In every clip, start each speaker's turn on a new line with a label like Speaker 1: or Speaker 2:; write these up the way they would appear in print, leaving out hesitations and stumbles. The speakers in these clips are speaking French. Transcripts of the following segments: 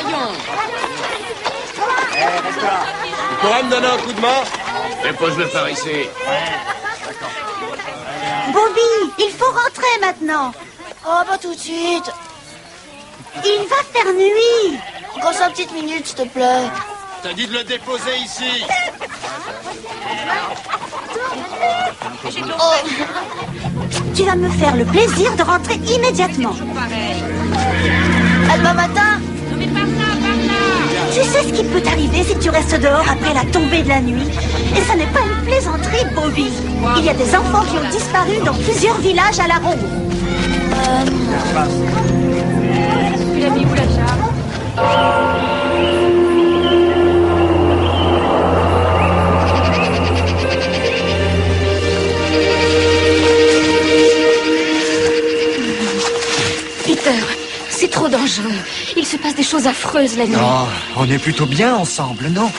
Speaker 1: voyons.
Speaker 2: Tu pourrais me donner un coup de main?
Speaker 3: Dépose-le par ici.
Speaker 4: Bobby, il faut rentrer maintenant.
Speaker 5: Oh, pas tout de suite.
Speaker 4: Il va faire nuit.
Speaker 5: Encore 5 petites minutes, s'il te plaît.
Speaker 2: T'as dit de le déposer ici.
Speaker 4: Tu vas me faire le plaisir de rentrer immédiatement.
Speaker 5: À demain matin.
Speaker 4: Tu sais ce qui peut t'arriver si tu restes dehors après la tombée de la nuit. Et ça n'est pas une plaisanterie, Bobby. Il y a des enfants qui ont disparu dans plusieurs villages à la ronde.
Speaker 1: Tu l'as mis où, la charge? Peter, c'est trop dangereux. Il se passe des choses affreuses la nuit.
Speaker 6: Oh, on est plutôt bien ensemble, non?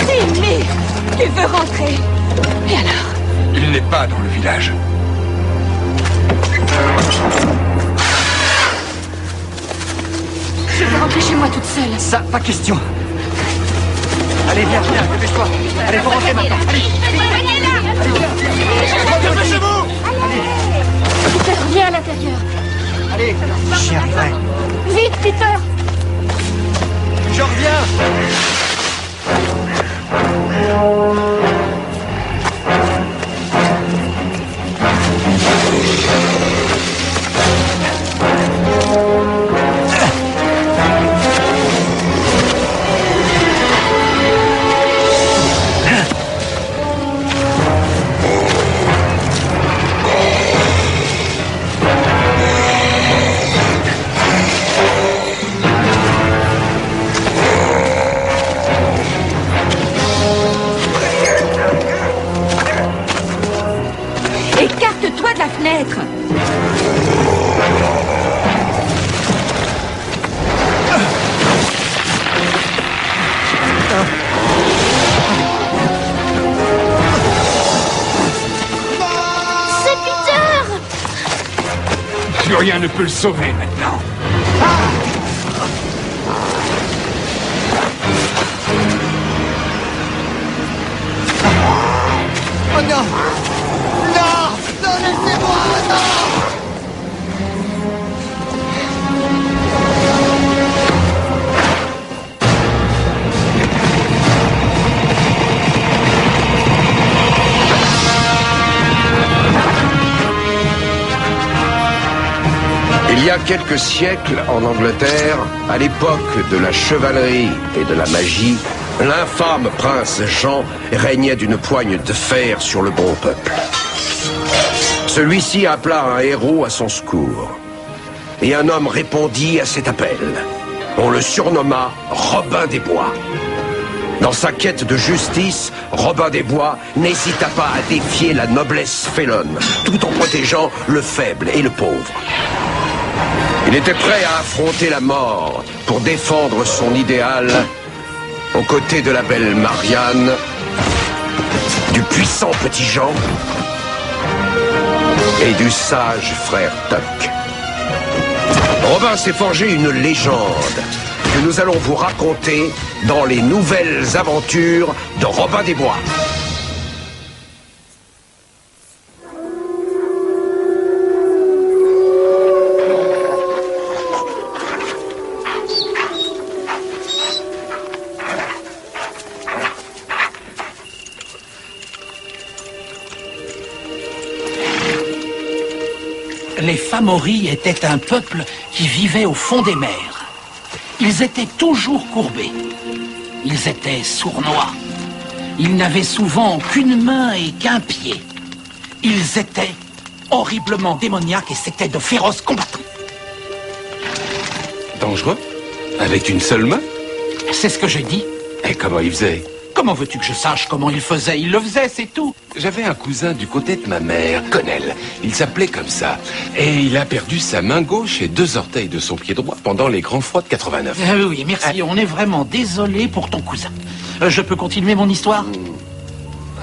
Speaker 1: Timmy, tu veux rentrer? Et alors?
Speaker 6: Il n'est pas dans le village.
Speaker 1: Je veux rentrer chez moi toute seule.
Speaker 6: Ça, pas question. Allez, viens, dépêche-toi. Allez, faut rentrer maintenant. Allez,
Speaker 2: Dépêchez-vous!
Speaker 1: Peter, viens à l'intérieur.
Speaker 6: allez, j'y arriverai.
Speaker 1: Vite, Peter.
Speaker 2: Je reviens!
Speaker 1: Écarte-toi de la fenêtre.
Speaker 5: C'est Peter.
Speaker 6: Plus rien ne peut le sauver maintenant.
Speaker 2: Oh non! Non! Non, laissez-moi! Non!
Speaker 3: Il y a quelques siècles, en Angleterre, à l'époque de la chevalerie et de la magie, l'infâme prince Jean régnait d'une poigne de fer sur le bon peuple. Celui-ci appela un héros à son secours. Et un homme répondit à cet appel. On le surnomma Robin des Bois. Dans sa quête de justice, Robin des Bois n'hésita pas à défier la noblesse félonne, tout en protégeant le faible et le pauvre. Il était prêt à affronter la mort pour défendre son idéal aux côtés de la belle Marianne, du puissant petit Jean et du sage frère Tuck. Robin s'est forgé une légende que nous allons vous raconter dans les nouvelles aventures de Robin des Bois.
Speaker 7: Les Fa'Mori étaient un peuple qui vivait au fond des mers. Ils étaient toujours courbés. Ils étaient sournois. Ils n'avaient souvent qu'une main et qu'un pied. Ils étaient horriblement démoniaques et c'étaient de féroces combattants.
Speaker 8: Dangereux? Avec une seule main?
Speaker 7: C'est ce que j'ai dit.
Speaker 8: Et comment ils faisaient?
Speaker 7: Comment veux-tu que je sache comment il faisait? Il le faisait, c'est tout.
Speaker 8: J'avais un cousin du côté de ma mère, Connell. Il s'appelait comme ça. Et il a perdu sa main gauche et 2 orteils de son pied droit pendant les grands froids de 89.
Speaker 7: Oui, merci. On est vraiment désolé pour ton cousin. Je peux continuer mon histoire?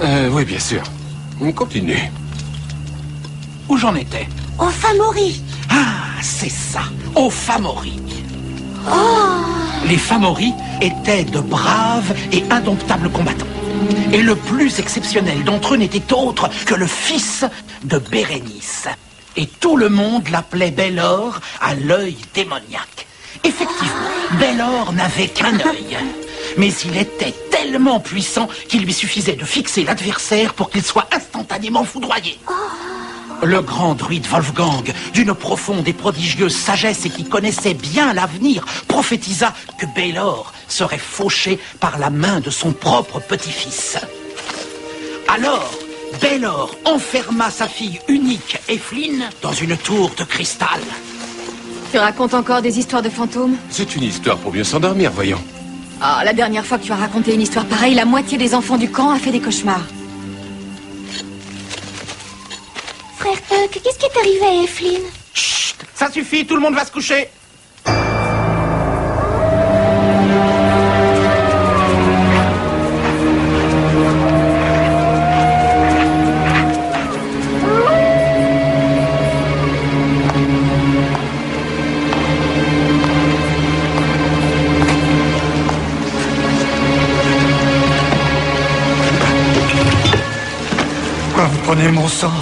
Speaker 8: Oui, bien sûr. Continue.
Speaker 7: Où j'en étais?
Speaker 4: Aux Fa'Mori.
Speaker 7: Ah, c'est ça, aux Fa'Mori. Les Fa'Mori étaient de braves et indomptables combattants. Et le plus exceptionnel d'entre eux n'était autre que le fils de Bérénice. Et tout le monde l'appelait Bélor à l'œil démoniaque. Effectivement, Bélor n'avait qu'un œil. Mais il était tellement puissant qu'il lui suffisait de fixer l'adversaire pour qu'il soit instantanément foudroyé. Le grand druide Wolfgang, d'une profonde et prodigieuse sagesse et qui connaissait bien l'avenir, prophétisa que Bélor serait fauché par la main de son propre petit-fils. Alors, Bélor enferma sa fille unique, Eflin, dans une tour de cristal.
Speaker 1: Tu racontes encore des histoires de fantômes?
Speaker 8: C'est une histoire pour mieux s'endormir, voyons.
Speaker 1: Ah, la dernière fois que tu as raconté une histoire pareille, la moitié des enfants du camp a fait des cauchemars.
Speaker 5: Frère Tuck, qu'est-ce qui est arrivé à Eflin?
Speaker 7: Chut, ça suffit, tout le monde va se coucher.
Speaker 6: Pourquoi vous prenez mon sang?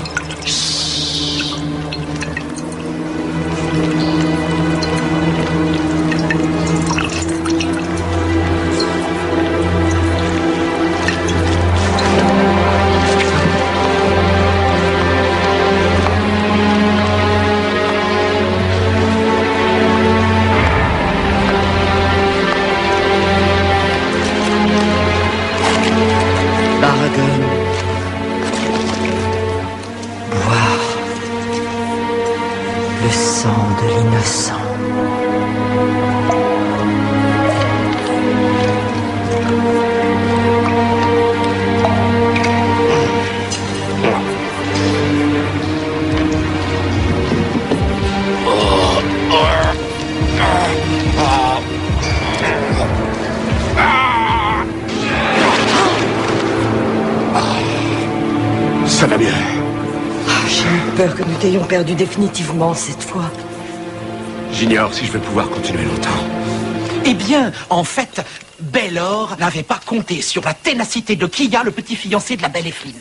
Speaker 2: Baragone. Boire le sang de l'innocent.
Speaker 3: Ça va mieux.
Speaker 2: J'ai eu peur que nous t'ayons perdu définitivement cette fois.
Speaker 3: J'ignore si je vais pouvoir continuer longtemps.
Speaker 7: Eh bien, en fait, Bélor n'avait pas compté sur la ténacité de Kia, le petit fiancé de la belle Eflin.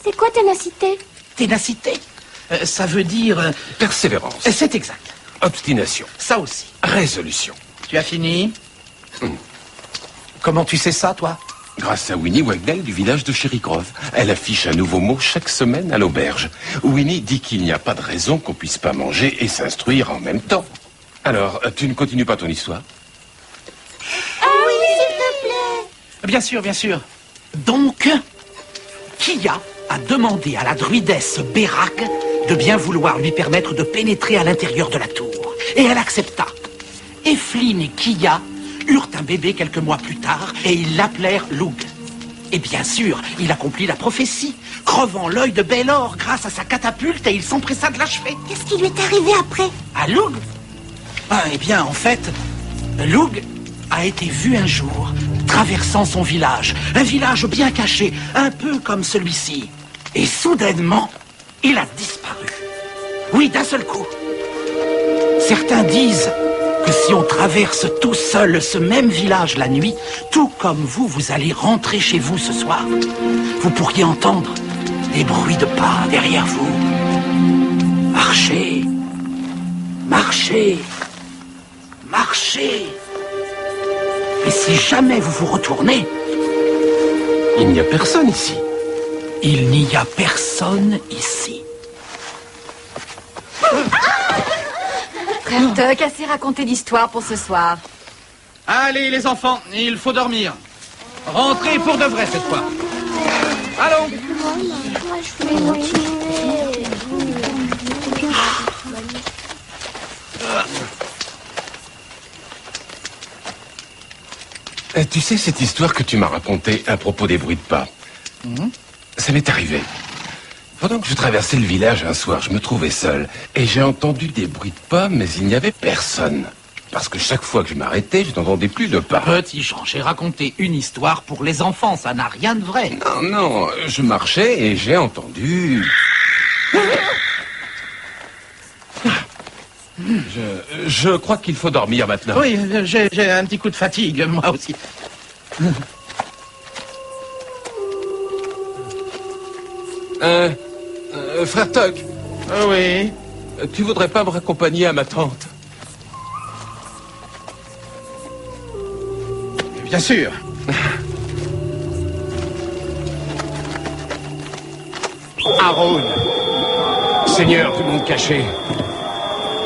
Speaker 5: C'est quoi ténacité?
Speaker 7: Ténacité, ça veut dire...
Speaker 8: Persévérance.
Speaker 7: C'est exact.
Speaker 8: Obstination.
Speaker 7: Ça aussi.
Speaker 8: Résolution.
Speaker 7: Tu as fini? Comment tu sais ça, toi?
Speaker 8: Grâce à Winnie Wagner du village de Cherry Grove. Elle affiche un nouveau mot chaque semaine à l'auberge. Winnie dit qu'il n'y a pas de raison qu'on puisse pas manger et s'instruire en même temps. Alors, tu ne continues pas ton histoire?
Speaker 5: Ah oui, s'il te plaît.
Speaker 7: Bien sûr, bien sûr. Donc, Kia a demandé à la druidesse Bérak de bien vouloir lui permettre de pénétrer à l'intérieur de la tour. Et elle accepta. Eflin et Kia eurent un bébé quelques mois plus tard et ils l'appelèrent Lug. Et bien sûr, il accomplit la prophétie, crevant l'œil de Bélor grâce à sa catapulte et il s'empressa de l'achever.
Speaker 4: Qu'est-ce qui lui est arrivé après?
Speaker 7: À Lug? Ah, eh bien, en fait, Lug a été vu un jour traversant son village. Un village bien caché, un peu comme celui-ci. Et soudainement, il a disparu. Oui, d'un seul coup. Certains disent que si on traverse tout seul ce même village la nuit, tout comme vous, vous allez rentrer chez vous ce soir, vous pourriez entendre des bruits de pas derrière vous. Marchez, marchez, marchez. Et si jamais vous vous retournez,
Speaker 8: Il n'y a personne ici.
Speaker 7: il n'y a personne ici.
Speaker 1: Frère Tuck, assez raconté d'histoires pour ce soir.
Speaker 7: Allez les enfants, il faut dormir. Rentrez pour de vrai cette fois. Allons.
Speaker 5: Moi, je voulais continuer.
Speaker 8: Tu sais cette histoire que tu m'as racontée à propos des bruits de pas? Ça m'est arrivé. Pendant que je traversais le village un soir, je me trouvais seul. Et j'ai entendu des bruits de pas, mais il n'y avait personne. Parce que chaque fois que je m'arrêtais, je n'entendais plus de pas.
Speaker 7: Petit Jean, j'ai raconté une histoire pour les enfants, ça n'a rien de vrai.
Speaker 8: Non, non, je marchais et j'ai entendu... Je crois qu'il faut dormir maintenant.
Speaker 7: Oui, j'ai un petit coup de fatigue, moi aussi.
Speaker 8: Frère Tuck.
Speaker 7: Oui.
Speaker 8: Tu voudrais pas me raccompagner à ma tante?
Speaker 7: Bien sûr.
Speaker 3: Aaron, Seigneur du monde caché,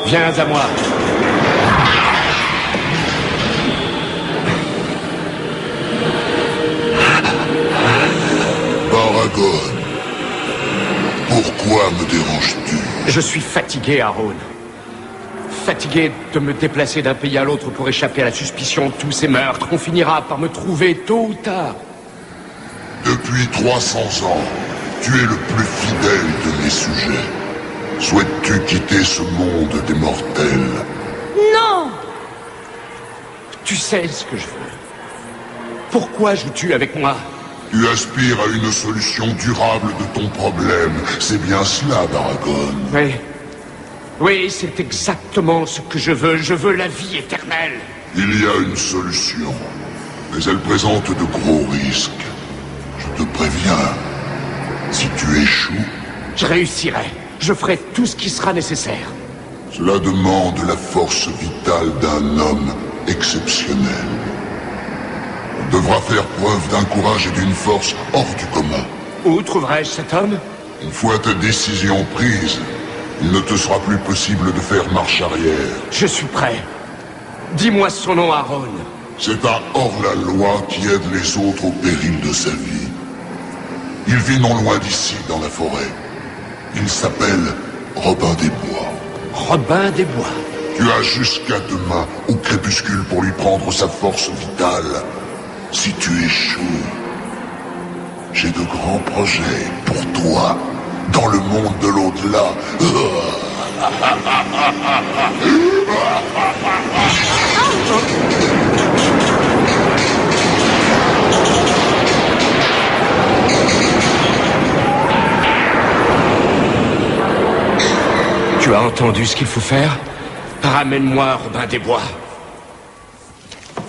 Speaker 3: viens à moi.
Speaker 9: Aragorn, pourquoi me déranges-tu?
Speaker 3: Je suis fatigué, Aaron. Fatigué de me déplacer d'un pays à l'autre pour échapper à la suspicion de tous ces meurtres. On finira par me trouver tôt ou tard.
Speaker 9: Depuis 300 ans, tu es le plus fidèle de mes sujets. Souhaites-tu quitter ce monde des mortels?
Speaker 4: Non!
Speaker 3: Tu sais ce que je veux. Pourquoi joues-tu avec moi?
Speaker 9: Tu aspires à une solution durable de ton problème. C'est bien cela, Aragorn.
Speaker 3: Oui. Oui, c'est exactement ce que je veux. Je veux la vie éternelle.
Speaker 9: Il y a une solution, mais elle présente de gros risques. Je te préviens, si tu échoues...
Speaker 3: Je réussirai. Je ferai tout ce qui sera nécessaire.
Speaker 9: Cela demande la force vitale d'un homme exceptionnel. On devra faire preuve d'un courage et d'une force hors du commun.
Speaker 3: Où trouverai-je cet homme?
Speaker 9: Une fois ta décision prise, il ne te sera plus possible de faire marche arrière.
Speaker 3: Je suis prêt. Dis-moi son nom, Aaron.
Speaker 9: C'est un hors-la-loi qui aide les autres au péril de sa vie. Il vit non loin d'ici, dans la forêt. Il s'appelle Robin des Bois.
Speaker 3: Robin des Bois.
Speaker 9: Tu as jusqu'à demain, au crépuscule, pour lui prendre sa force vitale. Si tu échoues, j'ai de grands projets pour toi, dans le monde de l'au-delà.
Speaker 3: Tu as entendu ce qu'il faut faire? Ramène-moi Robin des Bois.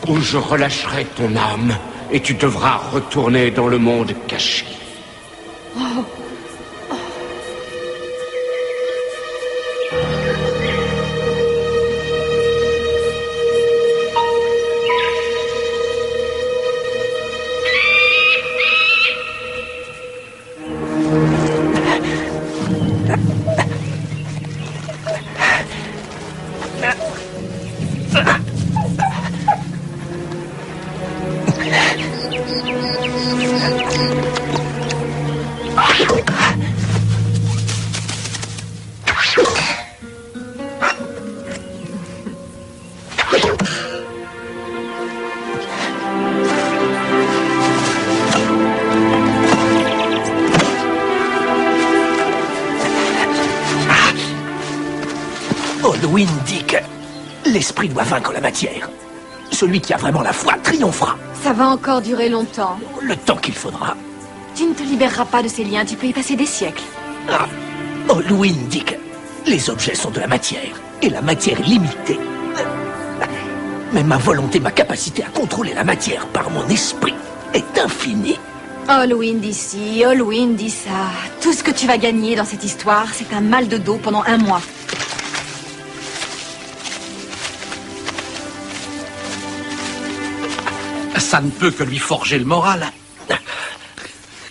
Speaker 3: Ou je relâcherai ton âme et tu devras retourner dans le monde caché.
Speaker 7: Olwyn dit que l'esprit doit vaincre la matière. Celui qui a vraiment la foi triomphera.
Speaker 1: Ça va encore durer longtemps.
Speaker 7: Le temps qu'il faudra.
Speaker 1: Tu ne te libéreras pas de ces liens, tu peux y passer des siècles.
Speaker 7: Olwyn dit que les objets sont de la matière, et la matière est limitée. Mais ma volonté, ma capacité à contrôler la matière par mon esprit est infinie.
Speaker 1: Olwyn dit ci, Olwyn dit ça. Tout ce que tu vas gagner dans cette histoire, c'est un mal de dos pendant 1 mois.
Speaker 7: Ça ne peut que lui forger le moral.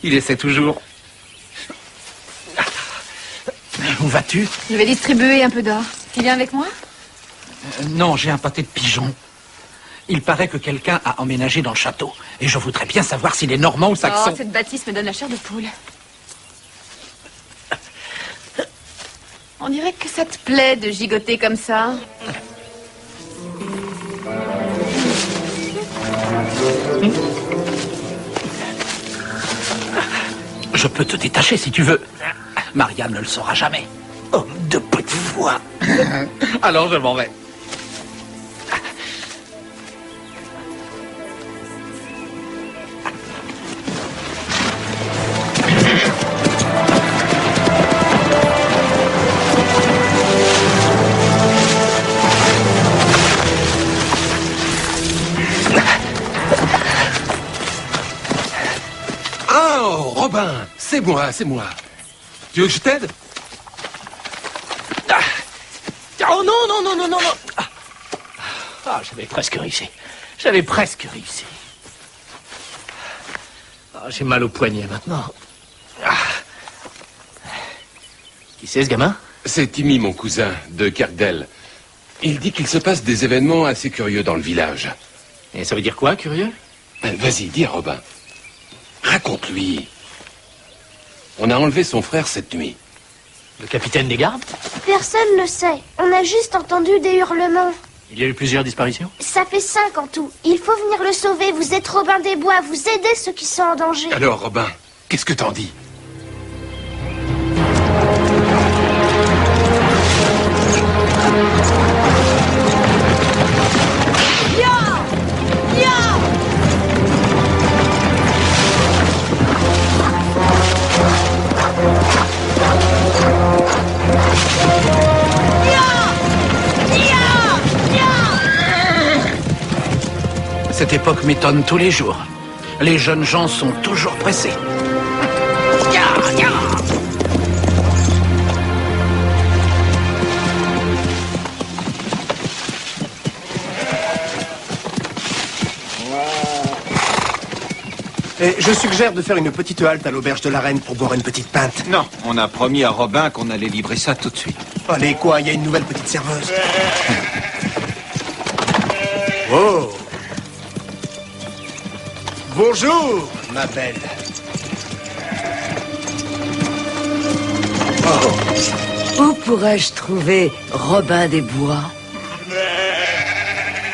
Speaker 7: Il essaie toujours. Où vas-tu?
Speaker 1: Je vais distribuer un peu d'or. Tu viens avec moi?
Speaker 7: Non, j'ai un pâté de pigeons. Il paraît que quelqu'un a emménagé dans le château. Et je voudrais bien savoir s'il est normand ou saxon.
Speaker 1: Oh, cette bâtisse me donne la chair de poule. On dirait que ça te plaît de gigoter comme ça.
Speaker 7: Je peux te détacher si tu veux. Marianne ne le saura jamais. Homme de peu de foi. Alors je m'en vais.
Speaker 8: Oh, Robin, c'est moi, c'est moi. Tu veux que je t'aide?
Speaker 7: Oh non, non, non, non, non, non. Ah, j'avais presque réussi. J'avais presque réussi. Ah, j'ai mal au poignet maintenant. Ah. Qui c'est ce gamin?
Speaker 8: C'est Timmy, mon cousin, de Kirkdale. Il dit qu'il se passe des événements assez curieux dans le village.
Speaker 7: Et ça veut dire quoi, curieux?
Speaker 8: Vas-y, dis à Robin. Raconte-lui. On a enlevé son frère cette nuit.
Speaker 7: Le capitaine des gardes?
Speaker 5: Personne ne sait. On a juste entendu des hurlements.
Speaker 7: Il y a eu plusieurs disparitions?
Speaker 5: Ça fait 5 en tout. Il faut venir le sauver. Vous êtes Robin des Bois. Vous aidez ceux qui sont en danger.
Speaker 8: Alors, Robin, qu'est-ce que t'en dis?
Speaker 7: Cette époque m'étonne tous les jours. Les jeunes gens sont toujours pressés.
Speaker 6: Et je suggère de faire une petite halte à l'auberge de la Reine pour boire une petite pinte.
Speaker 10: Non, on a promis à Robin qu'on allait livrer ça tout de suite.
Speaker 6: Allez, quoi, il y a une nouvelle petite serveuse. Oh! Bonjour, ma belle.
Speaker 11: Oh. Où pourrais-je trouver Robin des Bois?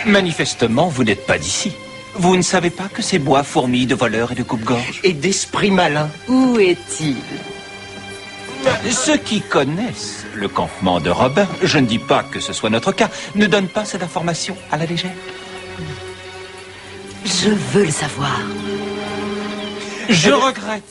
Speaker 10: Manifestement, vous n'êtes pas d'ici. Vous ne savez pas que ces bois fourmillent de voleurs et de coupe-gorge?
Speaker 6: Et d'esprits malins.
Speaker 11: Où est-il?
Speaker 10: Ceux qui connaissent le campement de Robin, je ne dis pas que ce soit notre cas, ne donnent pas cette information à la légère.
Speaker 11: Je veux le savoir.
Speaker 10: Je regrette.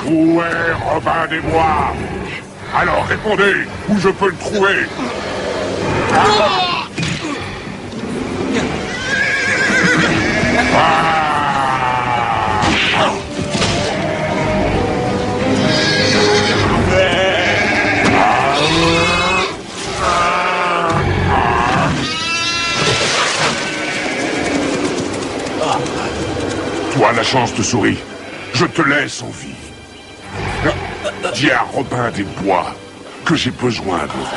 Speaker 9: Où est Robin des Bois? Alors répondez, où je peux le trouver? Toi, la chance te sourit. Je te laisse en vie. Dis à Robin des Bois que j'ai besoin de le voir.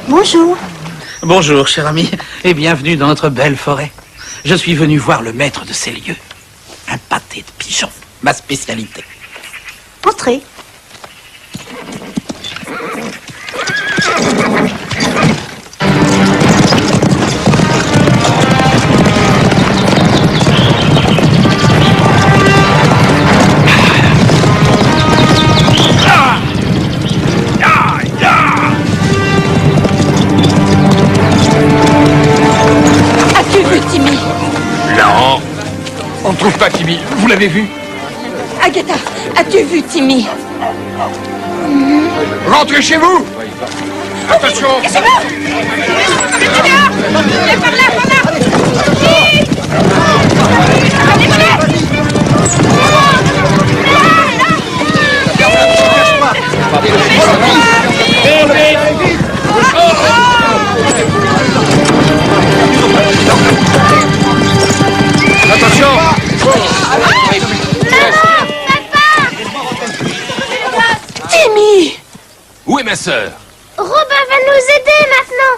Speaker 5: Bonjour.
Speaker 7: Bonjour, cher ami, et bienvenue dans notre belle forêt. Je suis venu voir le maître de ces lieux. Un pâté de pigeon, ma spécialité.
Speaker 4: Entrez.
Speaker 7: Timmy, vous l'avez vu?
Speaker 12: Agatha, as-tu vu Timmy?
Speaker 3: Rentrez chez vous! Attention!
Speaker 12: Laissez-moi! Viens par là, par là!
Speaker 3: Attention!
Speaker 12: Timmy!
Speaker 8: Où est ma sœur?
Speaker 5: Robin va nous aider maintenant.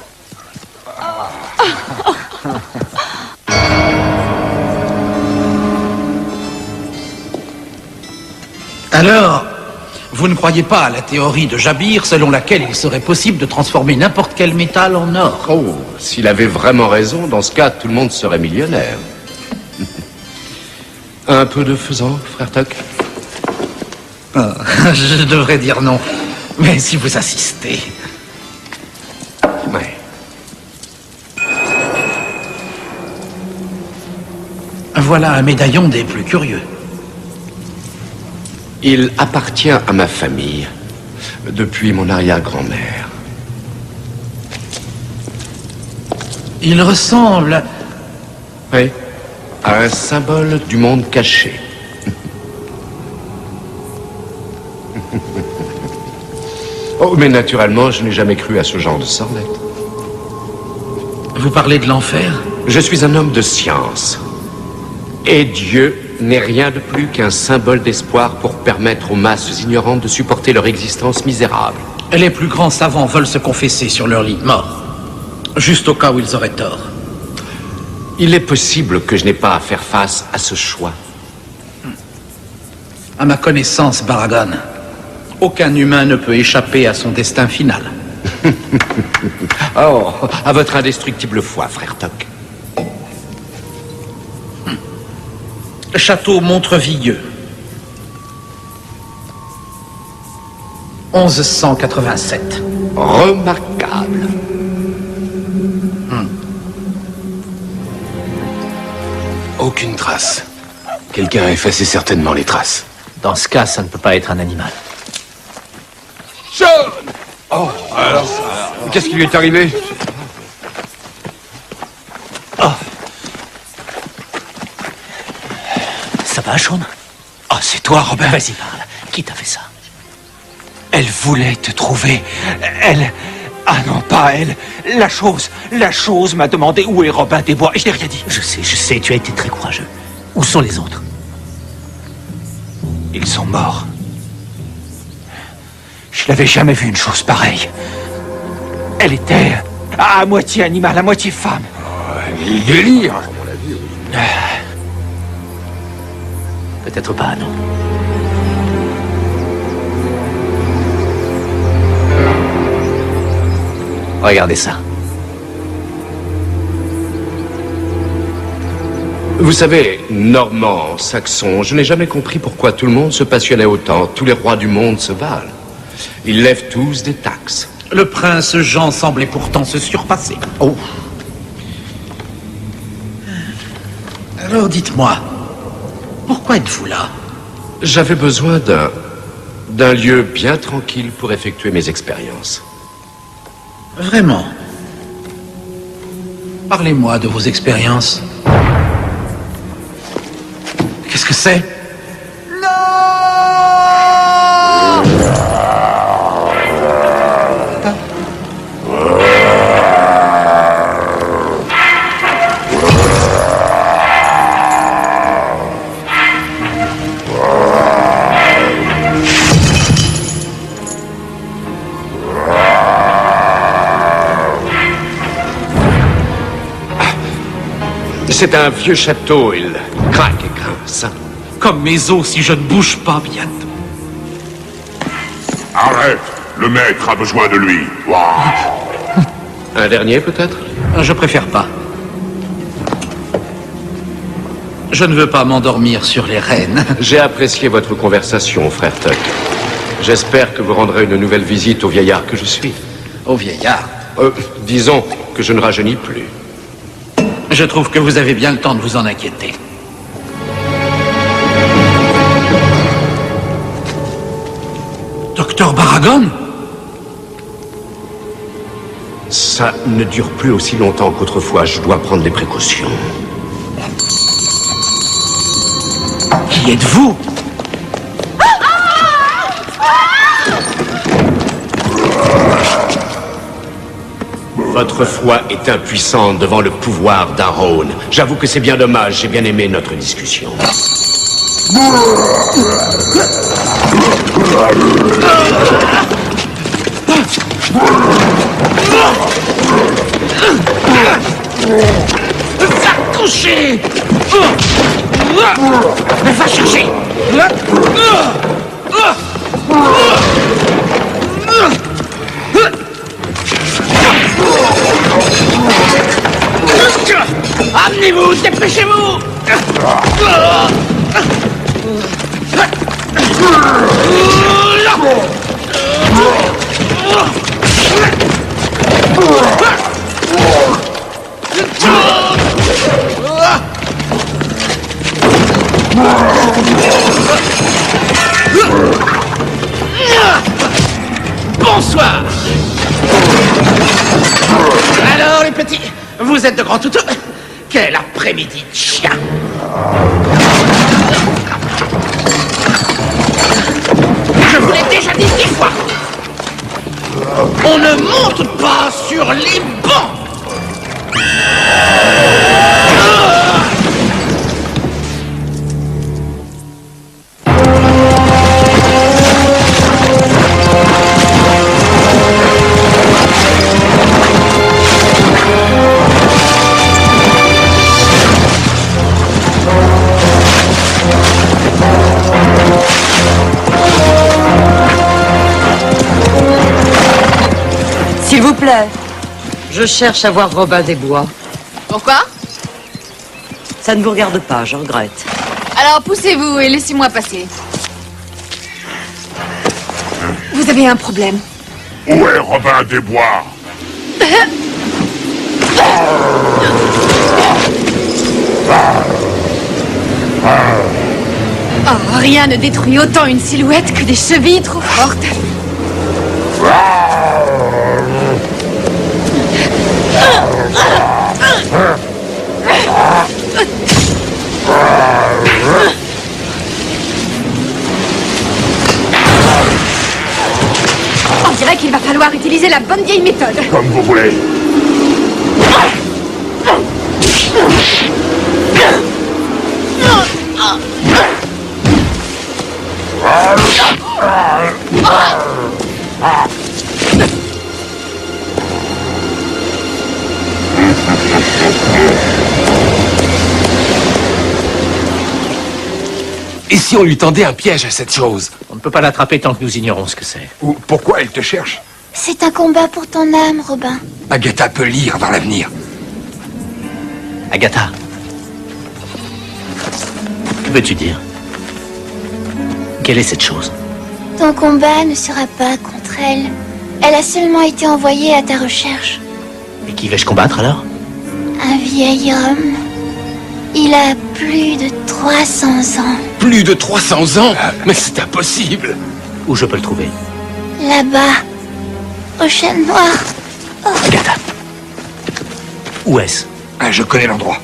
Speaker 7: Alors, vous ne croyez pas à la théorie de Jabir selon laquelle il serait possible de transformer n'importe quel métal en or?
Speaker 3: Oh, s'il avait vraiment raison, dans ce cas, tout le monde serait millionnaire. Un peu de faisant, frère Tuck?
Speaker 7: Je devrais dire non, mais si vous insistez...
Speaker 3: Ouais.
Speaker 7: Voilà un médaillon des plus curieux.
Speaker 3: Il appartient à ma famille, depuis mon arrière-grand-mère.
Speaker 7: Il ressemble...
Speaker 3: Oui, à un symbole du monde caché. Oh, mais naturellement, je n'ai jamais cru à ce genre de sornette.
Speaker 7: Vous parlez de l'enfer?
Speaker 3: Je suis un homme de science. Et Dieu n'est rien de plus qu'un symbole d'espoir pour permettre aux masses ignorantes de supporter leur existence misérable.
Speaker 7: Les plus grands savants veulent se confesser sur leur lit de mort, juste au cas où ils auraient tort.
Speaker 3: Il est possible que je n'ai pas à faire face à ce choix.
Speaker 7: À ma connaissance, Baragon, aucun humain ne peut échapper à son destin final.
Speaker 3: Oh, à votre indestructible foi, frère Tuck.
Speaker 7: Château Montrevilleux. 1187.
Speaker 3: Remarquable.
Speaker 8: Aucune trace. Quelqu'un a effacé certainement les traces.
Speaker 10: Dans ce cas, ça ne peut pas être un animal.
Speaker 3: Sean! Oh, alors, qu'est-ce qui lui est arrivé?
Speaker 10: Ça va, Sean? Oh, c'est toi, Robin. Vas-y, parle. Qui t'a fait ça? Elle voulait te trouver. Elle... Ah non, pas elle. La chose m'a demandé où est Robin des Bois. Et je n'ai rien dit. Je sais, tu as été très courageux. Où sont les autres? Ils sont morts. Je n'avais jamais vu une chose pareille. Elle était à moitié animal, à moitié femme.
Speaker 3: Il délire.
Speaker 10: Peut-être pas, non. Regardez ça.
Speaker 3: Vous savez, normand, saxon, je n'ai jamais compris pourquoi tout le monde se passionnait autant. Tous les rois du monde se valent. Ils lèvent tous des taxes.
Speaker 7: Le prince Jean semblait pourtant se surpasser. Oh. Alors dites-moi, pourquoi êtes-vous là?
Speaker 3: J'avais besoin d'un lieu bien tranquille pour effectuer mes expériences.
Speaker 7: Vraiment? Parlez-moi de vos expériences. Qu'est-ce que c'est?
Speaker 3: C'est un vieux château, il craque et grince.
Speaker 7: Comme mes os si je ne bouge pas bientôt.
Speaker 9: Arrête! Le maître a besoin de lui.
Speaker 3: Un dernier, peut-être?
Speaker 7: Je préfère pas. Je ne veux pas m'endormir sur les rênes.
Speaker 3: J'ai apprécié votre conversation, frère Tuck. J'espère que vous rendrez une nouvelle visite au vieillard que je suis.
Speaker 7: Au vieillard?
Speaker 3: Disons que je ne rajeunis plus.
Speaker 7: Je trouve que vous avez bien le temps de vous en inquiéter.
Speaker 10: Aragorn?
Speaker 3: Ça ne dure plus aussi longtemps qu'autrefois. Je dois prendre des précautions.
Speaker 10: Qui êtes-vous?
Speaker 3: Votre foi est impuissante devant le pouvoir d'Arone. J'avoue que c'est bien dommage, j'ai bien aimé notre discussion.
Speaker 10: Va coucher! Va chercher! Amenez-vous, dépêchez-vous! Bonsoir. Alors les petits, vous êtes de grands toutous? Quel après-midi de chien! Je vous l'ai déjà dit 10 fois! On ne monte pas sur les bancs!
Speaker 11: S'il vous plaît, je cherche à voir Robin des Bois.
Speaker 13: Pourquoi?
Speaker 11: Ça ne vous regarde pas, je regrette.
Speaker 13: Alors poussez-vous et laissez-moi passer. Vous avez un problème.
Speaker 9: Où est Robin des Bois?
Speaker 1: Oh, rien ne détruit autant une silhouette que des chevilles trop fortes. On dirait qu'il va falloir utiliser la bonne vieille méthode.
Speaker 9: Comme vous voulez.
Speaker 8: Et si on lui tendait un piège à cette chose?
Speaker 10: On ne peut pas l'attraper tant que nous ignorons ce que c'est.
Speaker 9: Ou pourquoi elle te cherche?
Speaker 5: C'est un combat pour ton âme, Robin.
Speaker 9: Agatha peut lire dans l'avenir.
Speaker 10: Agatha. Que veux-tu dire? Quelle est cette chose?
Speaker 5: Ton combat ne sera pas contre elle. Elle a seulement été envoyée à ta recherche.
Speaker 10: Et qui vais-je combattre alors?
Speaker 5: Un vieil homme. Il a plus de 300 ans.
Speaker 8: Plus de 300 ans? Mais c'est impossible.
Speaker 10: Où je peux le trouver?
Speaker 5: Là-bas, au chêne noir. Oh.
Speaker 10: Agatha. Où est-ce?
Speaker 9: Je connais l'endroit.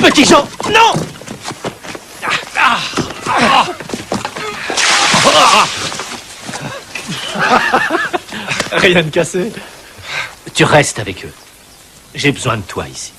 Speaker 10: Petit Jean, non! Rien de cassé. Tu restes avec eux. J'ai besoin de toi ici.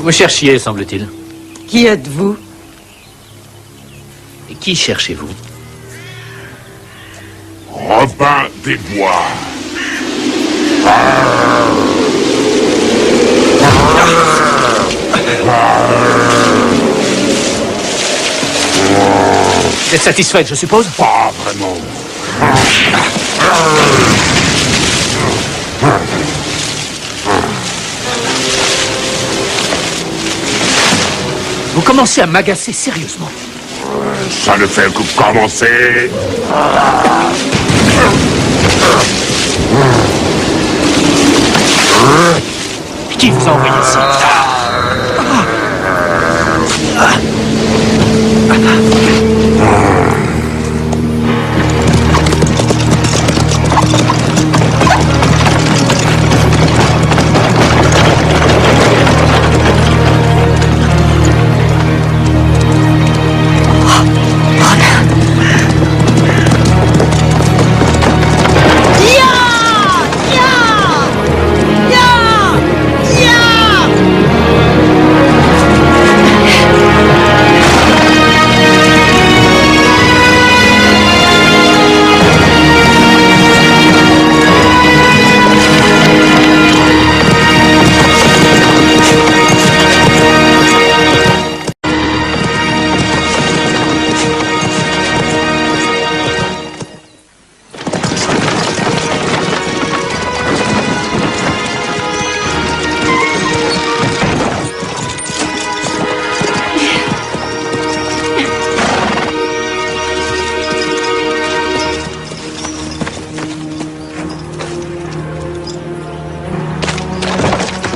Speaker 10: Vous cherchiez, semble-t-il.
Speaker 11: Qui êtes-vous?
Speaker 10: Et qui cherchez-vous?
Speaker 9: Robin des Bois.
Speaker 10: Vous êtes satisfaite, je suppose?
Speaker 9: Pas vraiment.
Speaker 10: Vous commencez à m'agacer sérieusement.
Speaker 9: Ça ne fait que commencer.
Speaker 10: Qui vous a envoyé ici?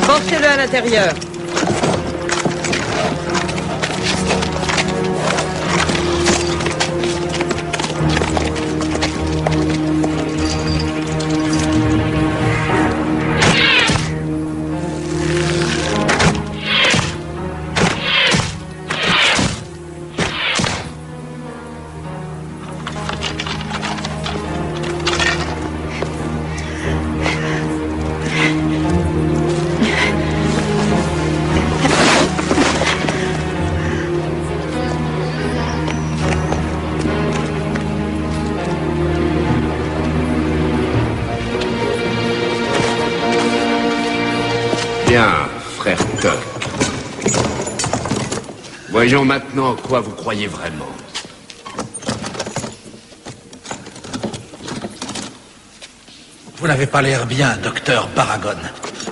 Speaker 11: Portez-le à l'intérieur.
Speaker 8: Bien, frère Tuck. Voyons maintenant quoi vous croyez vraiment.
Speaker 7: Vous n'avez pas l'air bien, docteur Baragon.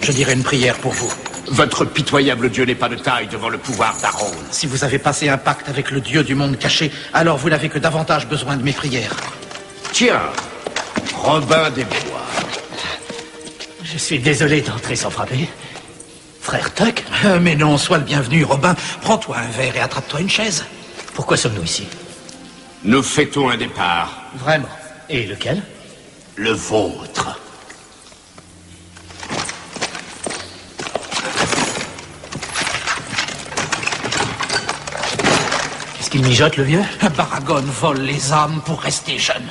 Speaker 7: Je dirais une prière pour vous.
Speaker 8: Votre pitoyable dieu n'est pas de taille devant le pouvoir d'Aaron.
Speaker 7: Si vous avez passé un pacte avec le dieu du monde caché, alors vous n'avez que davantage besoin de mes prières.
Speaker 8: Tiens, Robin des Bois.
Speaker 10: Je suis désolé d'entrer sans frapper. Frère Tuck?
Speaker 7: Mais non, sois le bienvenu, Robin. Prends-toi un verre et attrape-toi une chaise.
Speaker 10: Pourquoi sommes-nous ici?
Speaker 8: Nous fêtons un départ.
Speaker 7: Vraiment.
Speaker 10: Et lequel?
Speaker 8: Le vôtre.
Speaker 10: Est-ce qu'il mijote, le vieux?
Speaker 7: Baragon vole les âmes pour rester jeune.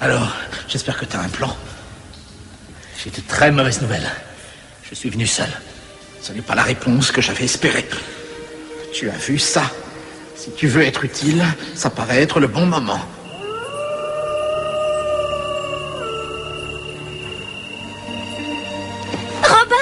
Speaker 7: Alors, j'espère que t'as un plan.
Speaker 10: J'ai de très mauvaises nouvelles. Je suis venu seul.
Speaker 7: Ce n'est pas la réponse que j'avais espérée. Tu as vu ça? Si tu veux être utile, ça paraît être le bon moment.
Speaker 4: Robin!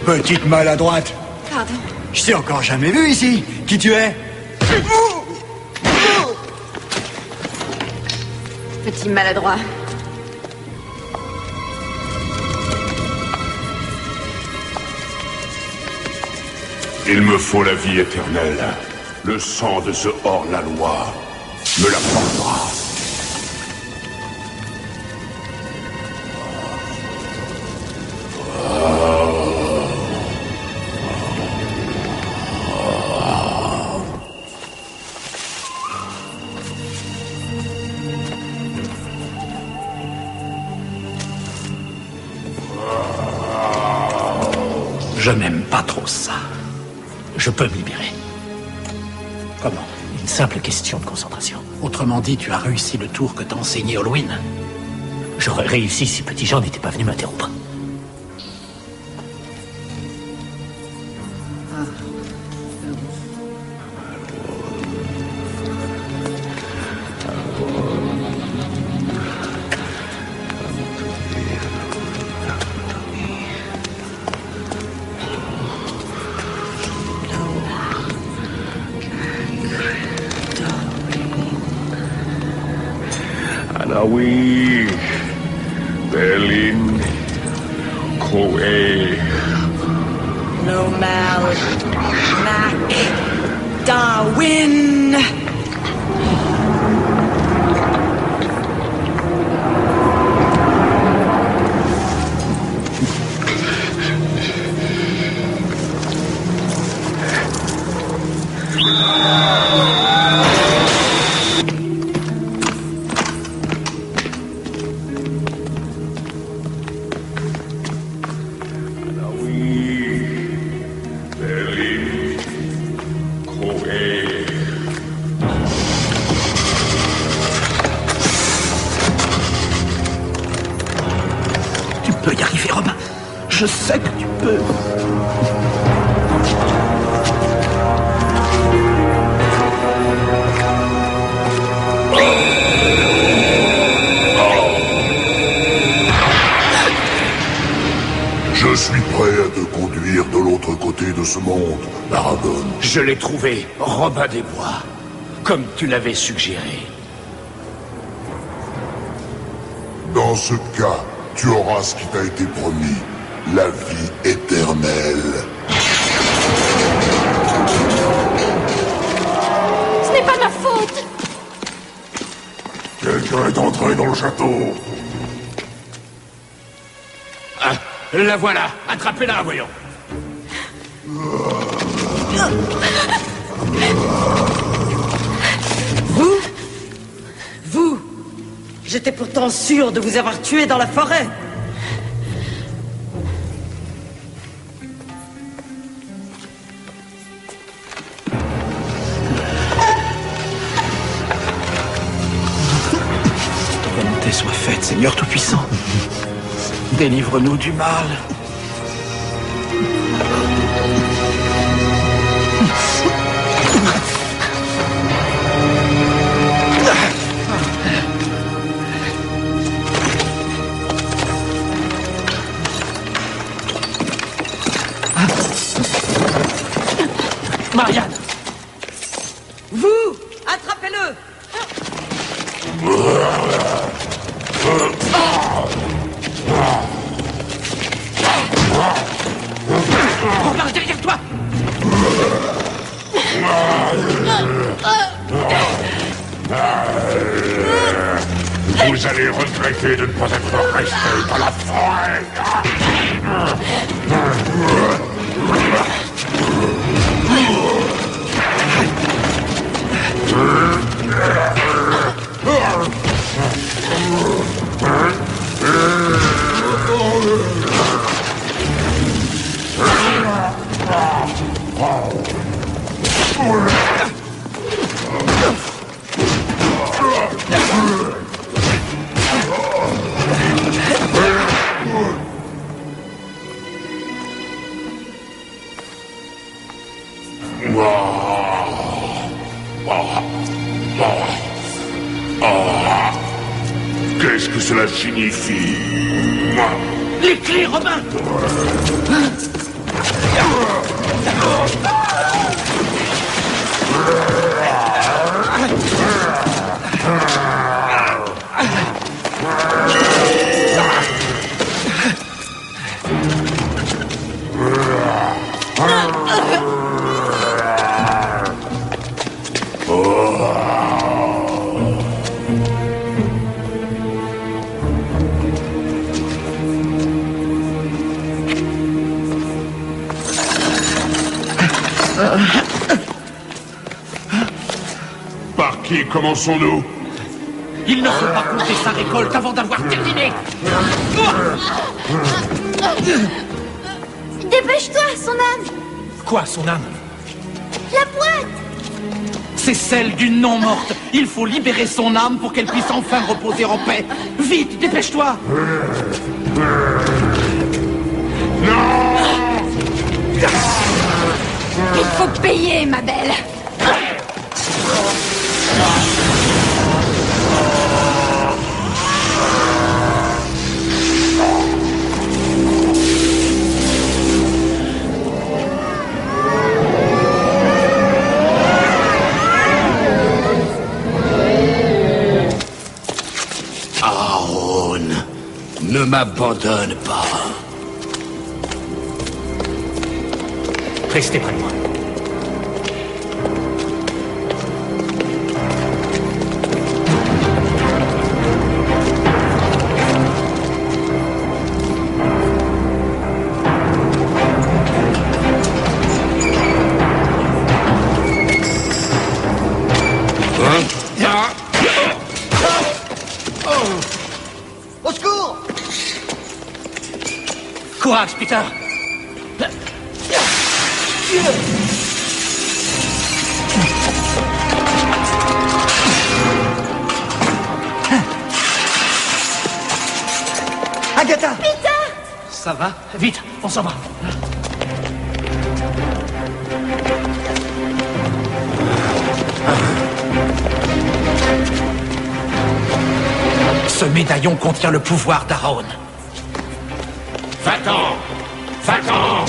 Speaker 2: Petite maladroite.
Speaker 1: Pardon.
Speaker 2: Je t'ai encore jamais vu ici. Qui tu es?
Speaker 1: Petit maladroit.
Speaker 9: Il me faut la vie éternelle. Le sang de ce hors-la-loi me l'apportera.
Speaker 7: Je n'aime pas trop ça. Je peux me libérer. Comment?
Speaker 10: Une simple question de concentration.
Speaker 7: Autrement dit, tu as réussi le tour que t'a enseigné Olwyn.
Speaker 10: J'aurais réussi si Petit Jean n'était pas venu m'interrompre.
Speaker 9: Anawi, Berlin, Koe.
Speaker 12: Lomal, Mac, Darwin.
Speaker 7: Je sais que tu peux.
Speaker 9: Je suis prêt à te conduire de l'autre côté de ce monde, Paragon.
Speaker 3: Je l'ai trouvé, Robin des Bois, comme tu l'avais suggéré.
Speaker 9: Dans ce cas, tu auras ce qui t'a été promis. La vie éternelle.
Speaker 5: Ce n'est pas ma faute.
Speaker 9: Quelqu'un est entré dans le château.
Speaker 3: Ah, la voilà. Attrapez-la, voyons.
Speaker 11: Vous J'étais pourtant sûr de vous avoir tué dans la forêt.
Speaker 7: Soit faite, Seigneur Tout-Puissant. Délivre-nous du mal.
Speaker 11: Marianne! Vous! Attrapez-le!
Speaker 7: Regarde derrière toi!
Speaker 9: Vous allez regretter de ne pas être resté dans la forêt. Qu'est-ce que cela signifie?
Speaker 7: Les clés, Robin!
Speaker 9: Par qui commençons-nous?
Speaker 7: Il ne faut pas compter sa récolte avant d'avoir terminé.
Speaker 5: Dépêche-toi, son âme.
Speaker 7: Quoi, son âme?
Speaker 5: La boîte.
Speaker 7: C'est celle d'une non-morte. Il faut libérer son âme pour qu'elle puisse enfin reposer en paix. Vite, dépêche-toi.
Speaker 1: Il faut payer, ma belle.
Speaker 14: Aaron, ne m'abandonne pas.
Speaker 10: Restez près de moi.
Speaker 2: Au secours!
Speaker 7: Courage, Peter.
Speaker 2: Agatha!
Speaker 5: Peter!
Speaker 7: Ça va? Vite, on s'en va. Ce médaillon contient le pouvoir d'Aaron.
Speaker 8: Va-t'en! Va-t'en!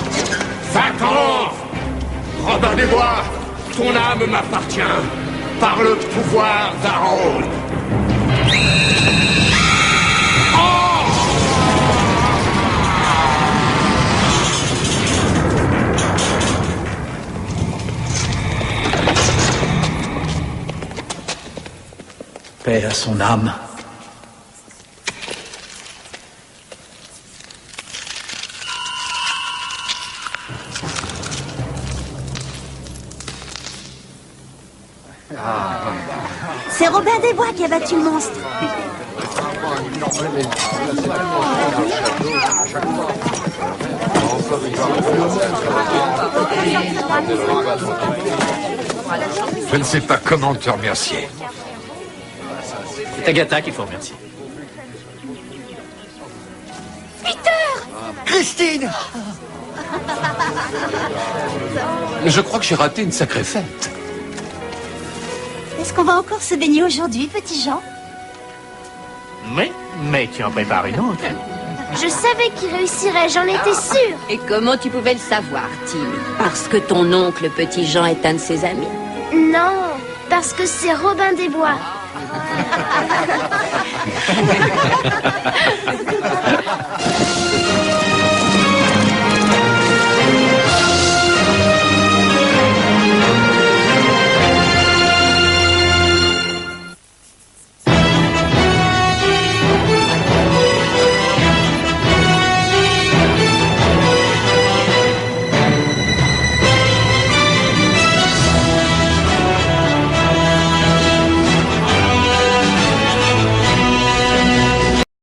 Speaker 8: Va-t'en!
Speaker 3: Robin des Bois, ton âme m'appartient par le pouvoir d'Aaron.
Speaker 7: Paix à son âme.
Speaker 4: C'est Robin des Bois qui a battu le monstre.
Speaker 3: Je ne sais pas comment te remercier.
Speaker 10: C'est Agatha qu'il faut remercier.
Speaker 2: Christine!
Speaker 8: Je crois que j'ai raté une sacrée fête.
Speaker 4: Est-ce qu'on va encore se baigner aujourd'hui, petit Jean?
Speaker 10: Oui, mais tu en prépares une autre.
Speaker 5: Je savais qu'il réussirait, j'en étais sûre.
Speaker 15: Et comment tu pouvais le savoir, Tim? Parce que ton oncle Petit Jean est un de ses amis?
Speaker 5: Non, parce que c'est Robin des Bois.